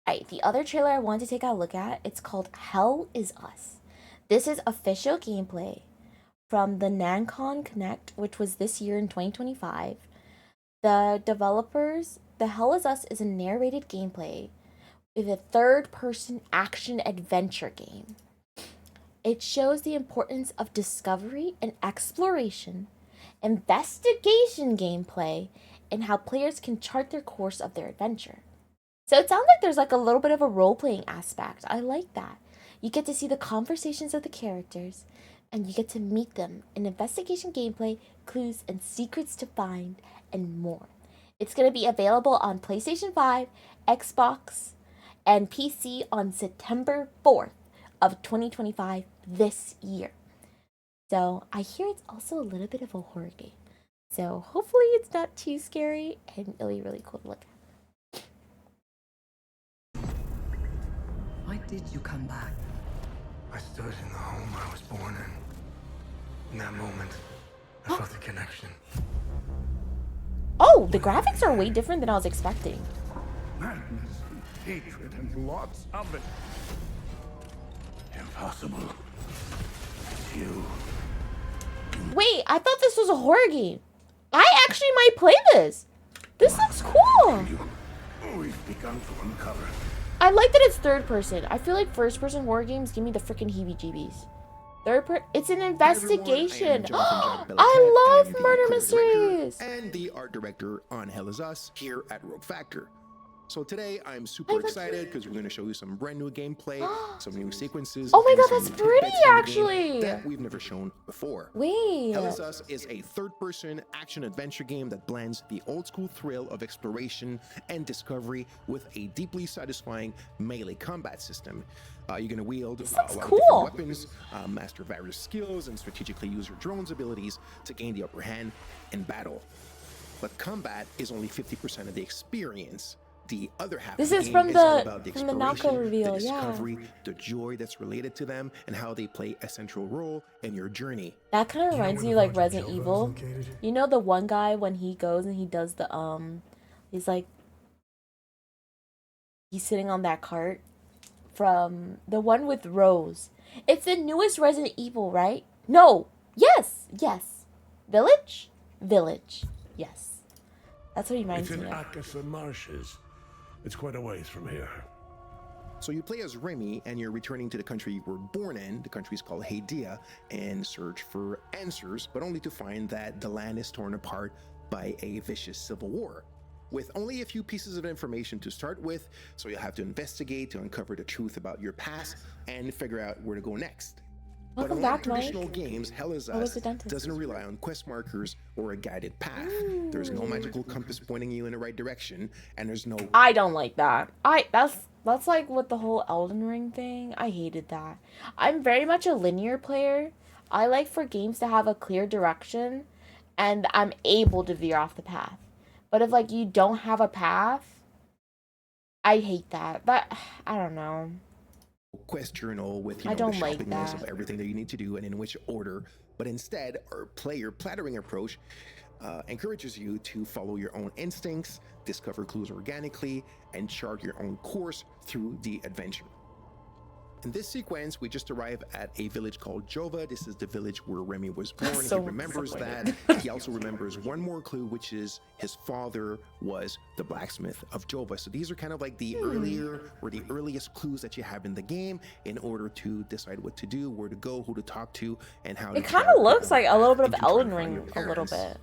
Alright, the other trailer I wanted to take a look at, it's called Hell Is Us. This is official gameplay from the Nacon Connect, which was this year in 2025. The developers, the Hell Is Us is a narrated gameplay with a third-person action-adventure game. It shows the importance of discovery and exploration, investigation gameplay, and how players can chart their course of their adventure. So it sounds like there's like a little bit of a role-playing aspect. I like that. You get to see the conversations of the characters, and you get to meet them in investigation gameplay, clues and secrets to find, and more. It's going to be available on PlayStation 5, Xbox, and PC on September 4th of 2025 this year. So I hear it's also a little bit of a horror game. So hopefully it's not too scary and it'll be really cool to look at. Why did you come back? I stood in the home I was born in. In that moment, I felt a connection. Oh, the graphics are way different than I was expecting. Madness, hatred, and lots of it. Impossible. It's you. Wait, I thought this was a horror game. I actually might play this. This looks cool. We've begun to uncover. I like that it's third person. I feel like first person horror games give me the freaking heebie-jeebies. It's an investigation. I love murder mysteries. And the art director on Hell Is Us here at Rogue Factor. So today I'm super excited because we're going to show you some brand new gameplay, some new sequences. Oh my and god, some that's pretty tidbits from the game actually. that we've never shown before. Wait. Hell Is Us is a third-person action-adventure game that blends the old-school thrill of exploration and discovery with a deeply satisfying melee combat system. You're going to wield a lot of different weapons, master various skills, and strategically use your drone's abilities to gain the upper hand in battle. But combat is only 50% of the experience. The other half of the game is all about the exploration, reveal, the discovery, the joy that's related to them, and how they play a central role in your journey. That kind of reminds me like Resident Evil. You know the one guy when he goes and he does the he's like he's sitting on that cart from the one with Rose. It's the newest Resident Evil, right? No. Yes. Village. Yes. That's what he reminds me of. It's in Akasa Marshes. It's quite a ways from here. So you play as Remy, and you're returning to the country you were born in. The country is called Hadia, and search for answers, but only to find that the land is torn apart by a vicious civil war. With only a few pieces of information to start with, so you'll have to investigate to uncover the truth about your past and figure out where to go next. But unlike traditional games, Hell Is Us doesn't rely on quest markers or a guided path. There's no magical compass pointing you in the right direction, and there's no... I don't like that. That's like with the whole Elden Ring thing. I hated that. I'm very much a linear player. I like for games to have a clear direction, and I'm able to veer off the path. But if like you don't have a path, I hate that. I don't know. Quest journal with the shopping list of everything that you need to do and in which order, but instead our player plattering approach encourages you to follow your own instincts, discover clues organically, and chart your own course through the adventure. In this sequence, we just arrive at a village called Jova. This is the village where Remy was born. He remembers that. He also remembers one more clue, which is his father was the blacksmith of Jova. So these are kind of like the earliest clues that you have in the game in order to decide what to do, where to go, who to talk to, and how to... It kind of looks like a little bit of Elden Ring, a little bit.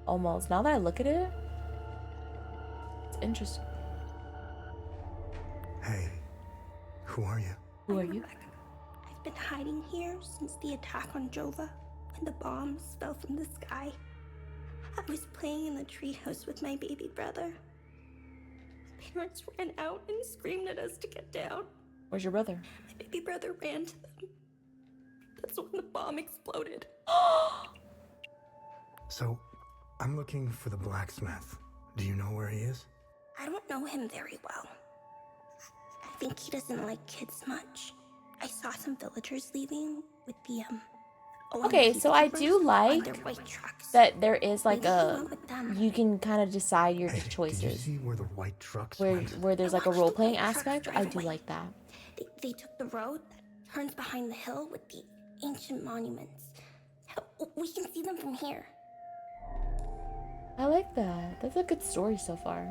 Almost. Now that I look at it, it's interesting. Hey. Who are you? Who are you? I've been hiding here since the attack on Jova, when the bombs fell from the sky. I was playing in the treehouse with my baby brother. The parents ran out and screamed at us to get down. Where's your brother? My baby brother ran to them. That's when the bomb exploded. So, I'm looking for the blacksmith. Do you know where he is? I don't know him very well. I think he doesn't like kids much. I saw some villagers leaving with the Okay, so I do like that there is like you can kind of decide your choices. Did you see where the white trucks where there's like a role-playing aspect. I do like that. They took the road that turns behind the hill with the ancient monuments. We can see them from here. I like that. That's a good story so far.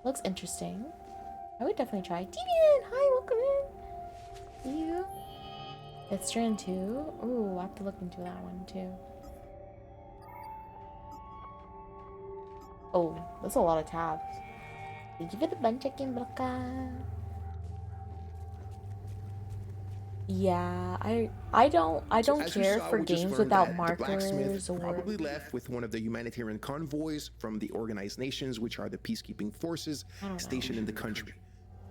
Looks interesting. I would definitely try. Deviant! Hi, welcome in. See you. It's Strand 2. Ooh, I have to look into that one too. Oh, that's a lot of tabs. Thank you for the bun chicken, Blanca. Yeah, I don't care for games without markers or probably left with one of the humanitarian convoys from the organized nations, which are the peacekeeping forces stationed in the country.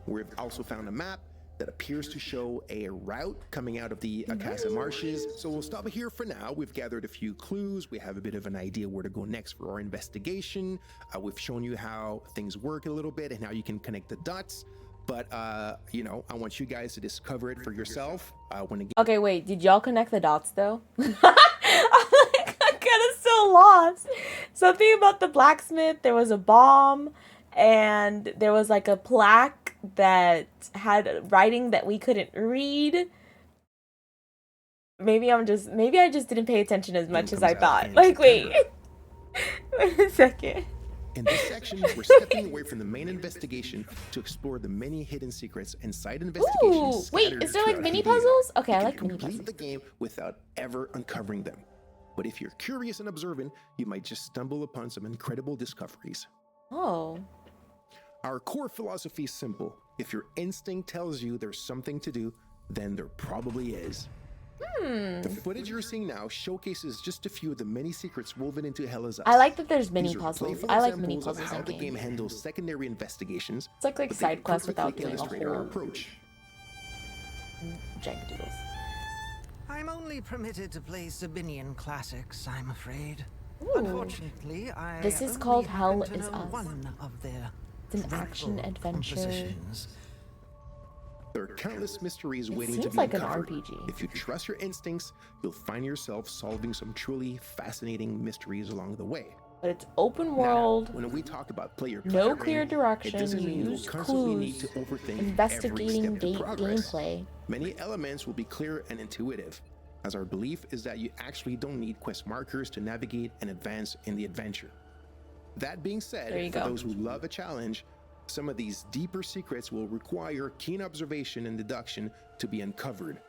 We've also found a map that appears to show a route coming out of the Akasa marshes. So we'll stop here for now. We've gathered a few clues. We have a bit of an idea where to go next for our investigation. We've shown you how things work a little bit and how you can connect the dots. But, you know, I want you guys to discover it for yourself. Okay, wait, did y'all connect the dots though? I'm kind of so lost. Something about the blacksmith, there was a bomb, and there was like a plaque that had writing that we couldn't read. Maybe I just didn't pay attention as much as I thought. Like, wait. Wait a second. In this section, we're stepping away from the main investigation to explore the many hidden secrets and side investigations. Ooh, wait, is there like mini puzzles? Okay, I like mini puzzles. Complete the game without ever uncovering them. But if you're curious and observant, you might just stumble upon some incredible discoveries. Oh. Our core philosophy is simple. If your instinct tells you there's something to do, then there probably is. The footage you're seeing now showcases just a few of the many secrets woven into Hell Is Us. I like that there's mini puzzles. I like mini puzzles how in the game handles secondary investigations. It's like side quests without doing a illustrate our whole approach. jank doodles. I'm only permitted to play Sabinian classics, I'm afraid. Ooh. Unfortunately, I This is only called happen Hell to Is know Us. one of their It's an action dreadful adventure. compositions. There are countless mysteries It waiting to seems be like an uncovered. RPG. If you trust your instincts, you'll find yourself solving some truly fascinating mysteries along the way. But it's open world. Now, when we talk about player No plattering, clear it direction. doesn't You mean you'll use constantly clues. need to overthink Investigating every step of progress. gameplay. Many elements will be clear and intuitive, as our belief is that you actually don't need quest markers to navigate and advance in the adventure. That being said, There you for go. those who love a challenge, some of these deeper secrets will require keen observation and deduction to be uncovered.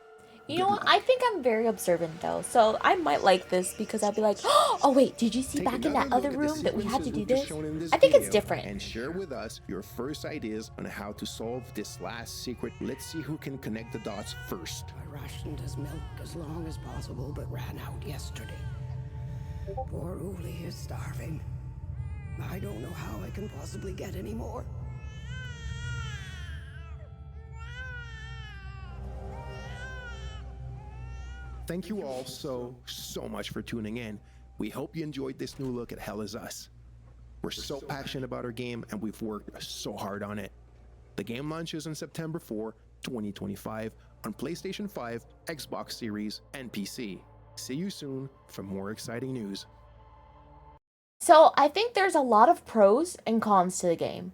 You know what? I think I'm very observant though, so I might like this because I'll be like, oh wait, did you see Take back in that another other look at the room that we had to sequences do we've just this? shown in this I think it's video different. And share with us your first ideas on how to solve this last secret. Let's see who can connect the dots first. I rationed his milk as long as possible, but ran out yesterday. Poor Uli is starving. I don't know how I can possibly get any more. Thank you all so much for tuning in. We hope you enjoyed this new look at Hell Is Us. We're so passionate about our game and we've worked so hard on it. The game launches on September 4, 2025 on PlayStation 5, Xbox Series, and PC. See you soon for more exciting news. So I think there's a lot of pros and cons to the game.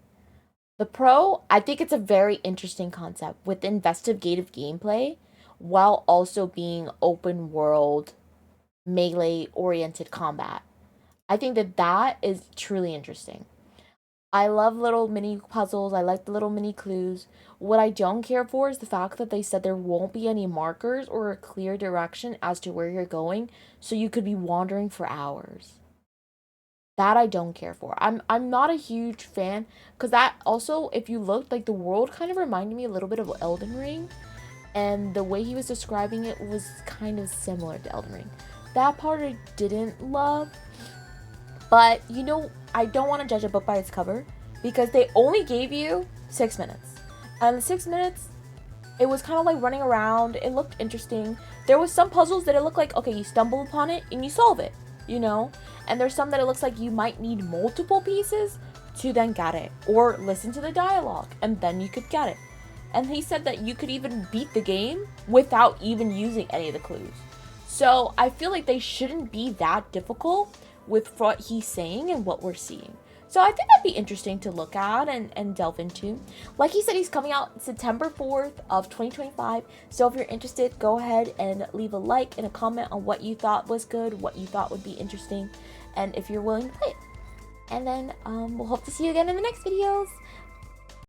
The pro, I think it's a very interesting concept with investigative gameplay while also being open world, melee oriented combat. I think that is truly interesting. I love little mini puzzles. I like the little mini clues. What I don't care for is the fact that they said there won't be any markers or a clear direction as to where you're going, so you could be wandering for hours. That I don't care for. I'm not a huge fan, because that also, if you look, like the world kind of reminded me a little bit of Elden Ring, and the way he was describing it was kind of similar to Elden Ring. That part I didn't love, but you know, I don't want to judge a book by its cover, because they only gave you 6 minutes. And the 6 minutes, it was kind of like running around. It looked interesting. There was some puzzles that it looked like, okay, you stumble upon it and you solve it, you know? And there's some that it looks like you might need multiple pieces to then get it, or listen to the dialogue and then you could get it. And he said that you could even beat the game without even using any of the clues. So I feel like they shouldn't be that difficult with what he's saying and what we're seeing. So I think that'd be interesting to look at and delve into. Like he said, he's coming out September 4th of 2025. So if you're interested, go ahead and leave a like and a comment on what you thought was good, what you thought would be interesting, and if you're willing to play it. And then we'll hope to see you again in the next videos.